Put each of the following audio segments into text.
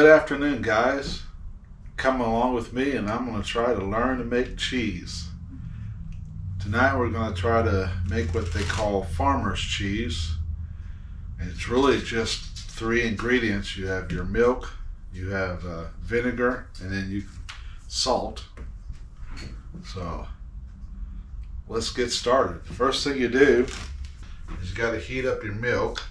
Good afternoon, guys. Come along with me and I'm going to try to learn to make cheese. Tonight we're going to try to make what they call farmer's cheese. And it's really just 3 ingredients. You have your milk, you have vinegar, and then salt. So let's get started. First thing you do is you got to heat up your milk.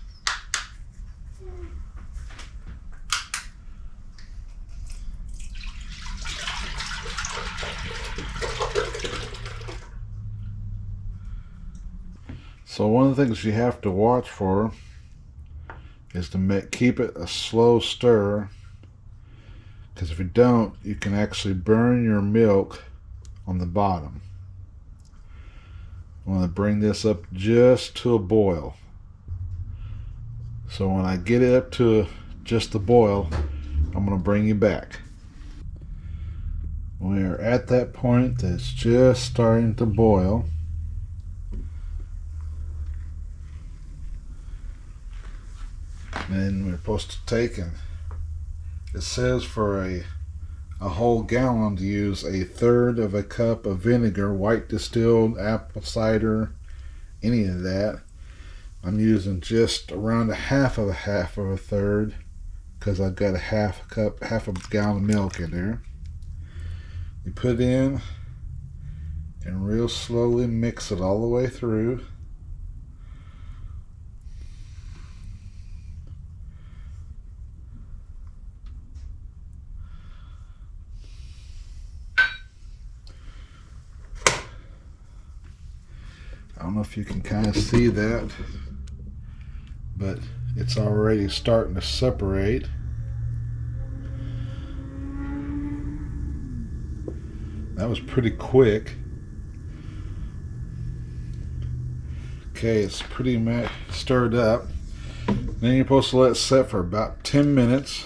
So one of the things you have to watch for is to keep it a slow stir, because if you don't, you can actually burn your milk on the bottom. I want to bring this up just to a boil. So when I get it up to just the boil, I'm going to bring you back. We're at that point that's just starting to boil. And we're supposed to take, and it says for a whole gallon to use 1/3 of a cup of vinegar, white distilled, apple cider, any of that. I'm using just around a half of a third, because I've got half a gallon of milk in there. You put in and real slowly mix it all the way through. I don't know if you can kind of see that, but it's already starting to separate. That was pretty quick. Okay, it's pretty much stirred up. Then you're supposed to let it set for about 10 minutes.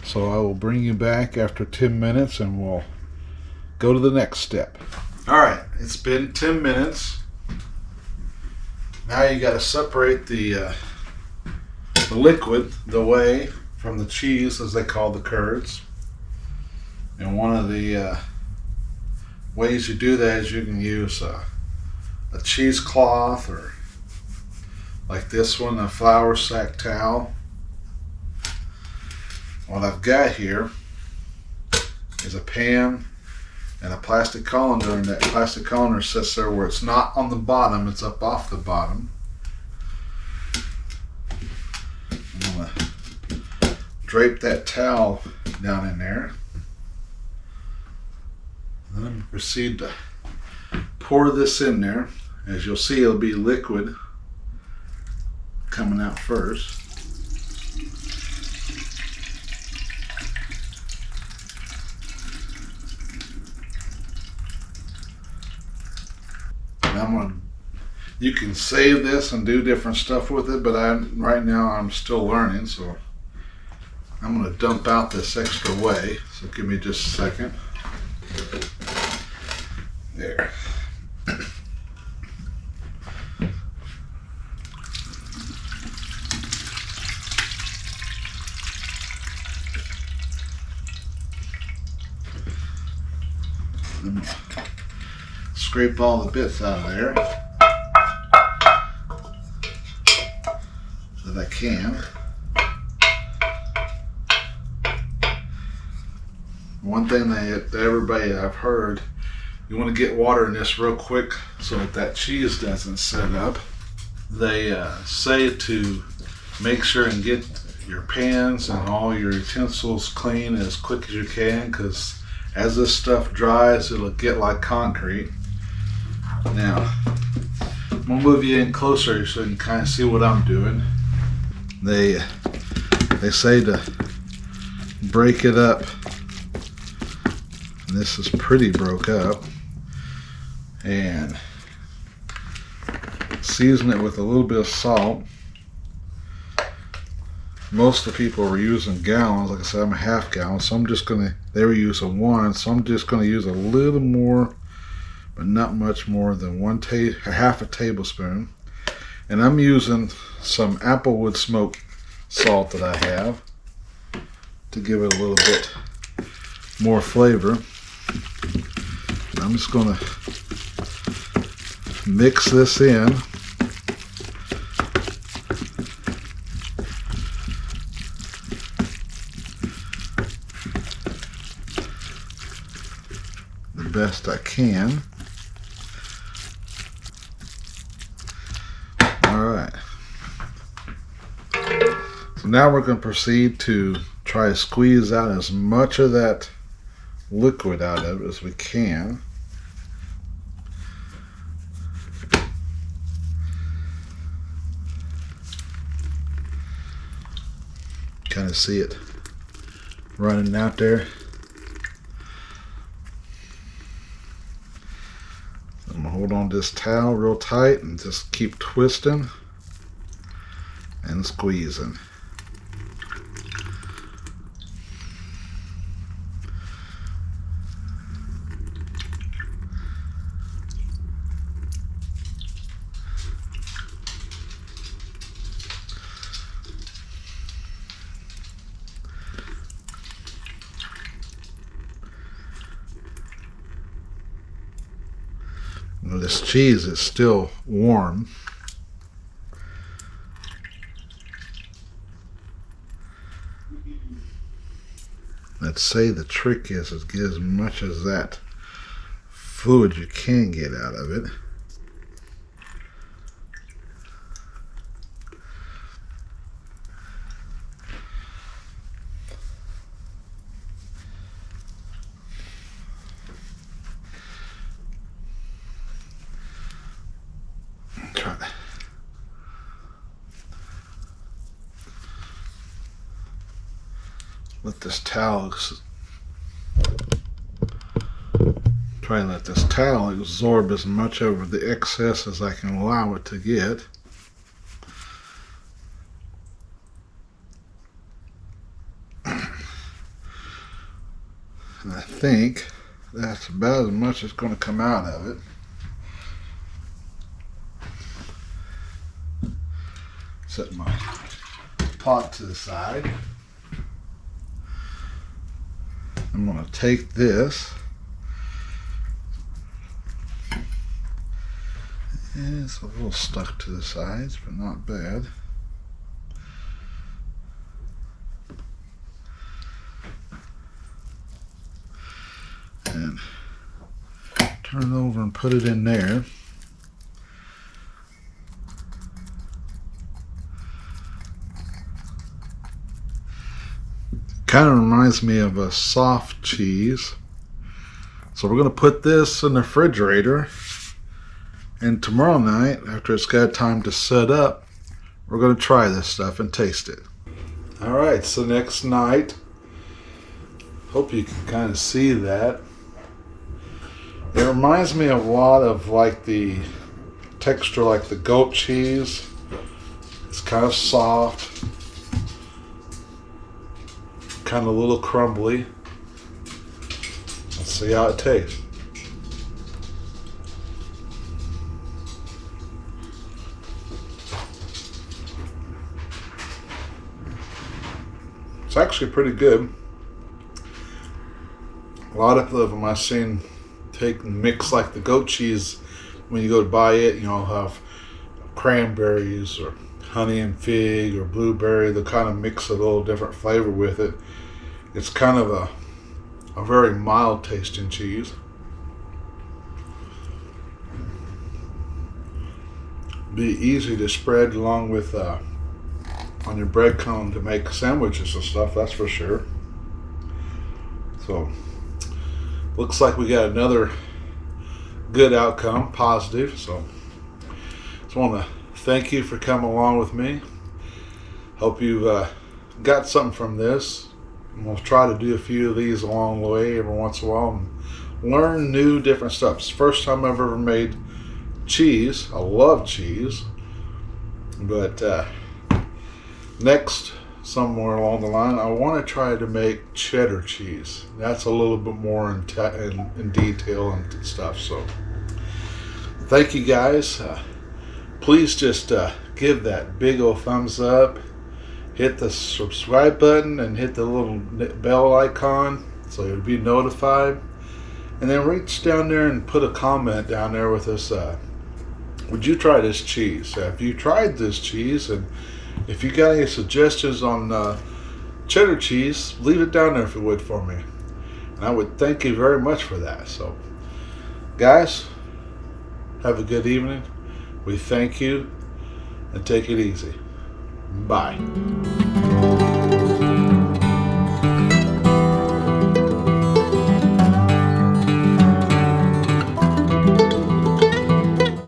So I will bring you back after 10 minutes and we'll go to the next step. Alright, it's been 10 minutes. Now you got to separate the liquid, the whey, from the cheese, as they call the curds. And one of the ways you do that is you can use a cheesecloth, or like this one, a flour sack towel. What I've got here is a pan and a plastic colander, and that plastic colander sits there where it's not on the bottom, it's up off the bottom. I'm going to drape that towel down in there. And then proceed to pour this in there. As you'll see, it'll be liquid coming out first. You can save this and do different stuff with it, but right now I'm still learning, so I'm going to dump out this extra whey. So give me just a second. There. Scrape all the bits out of there that I can. One thing that everybody I've heard, you want to get water in this real quick so that cheese doesn't set up. They say to make sure and get your pans and all your utensils clean as quick as you can, because as this stuff dries, it'll get like concrete. Now, I'm going to move you in closer so you can kind of see what I'm doing. They say to break it up. And this is pretty broke up. And season it with a little bit of salt. Most of the people were using gallons. Like I said, I'm a half gallon, so they were using 1, so I'm just going to use a little more, but not much more than half a tablespoon. And I'm using some applewood smoked salt that I have. to give it a little bit more flavor. I'm just going to mix this in. The best I can. Alright. So now we're going to proceed to try to squeeze out as much of that liquid out of it as we can. Kind of see it running out there. I'm gonna hold on to this towel real tight and just keep twisting and squeezing. This cheese is still warm. I'd say the trick is to get as much of that fluid you can get out of it. Let this towel, try and let this towel absorb as much of the excess as I can allow it to get. And I think that's about as much as going to come out of it. Set my pot to the side. I'm going to take this, it's a little stuck to the sides, but not bad. And turn it over and put it in there. Kind of reminds me of a soft cheese. So we're going to put this in the refrigerator, and tomorrow night, after it's got time to set up, we're going to try this stuff and taste it. Alright, so next night, hope you can kind of see that. It reminds me a lot of like the texture like the goat cheese. It's kind of soft, kind of a little crumbly. Let's see how it tastes. It's actually pretty good. A lot of them I've seen take and mix like the goat cheese. When you go to buy it, you know, have cranberries or honey and fig or blueberry. They kind of mix a little different flavor with it. It's kind of a very mild tasting cheese. Be easy to spread along with on your bread cone to make sandwiches and stuff, that's for sure. So looks like we got another good outcome, positive. So just want to thank you for coming along with me. Hope you've got something from this. And we'll try to do a few of these along the way every once in a while and learn new different stuff. It's the first time I've ever made cheese. I love cheese. But next, somewhere along the line, I want to try to make cheddar cheese. That's a little bit more in detail and stuff. So thank you guys. Please just give that big old thumbs up hit the subscribe button and hit the little bell icon so you'll be notified. And then reach down there and put a comment down there with us. Would you try this cheese? If you tried this cheese, and if you got any suggestions on cheddar cheese, leave it down there if you would for me. And I would thank you very much for that. So, guys, have a good evening. We thank you, and take it easy. Bye.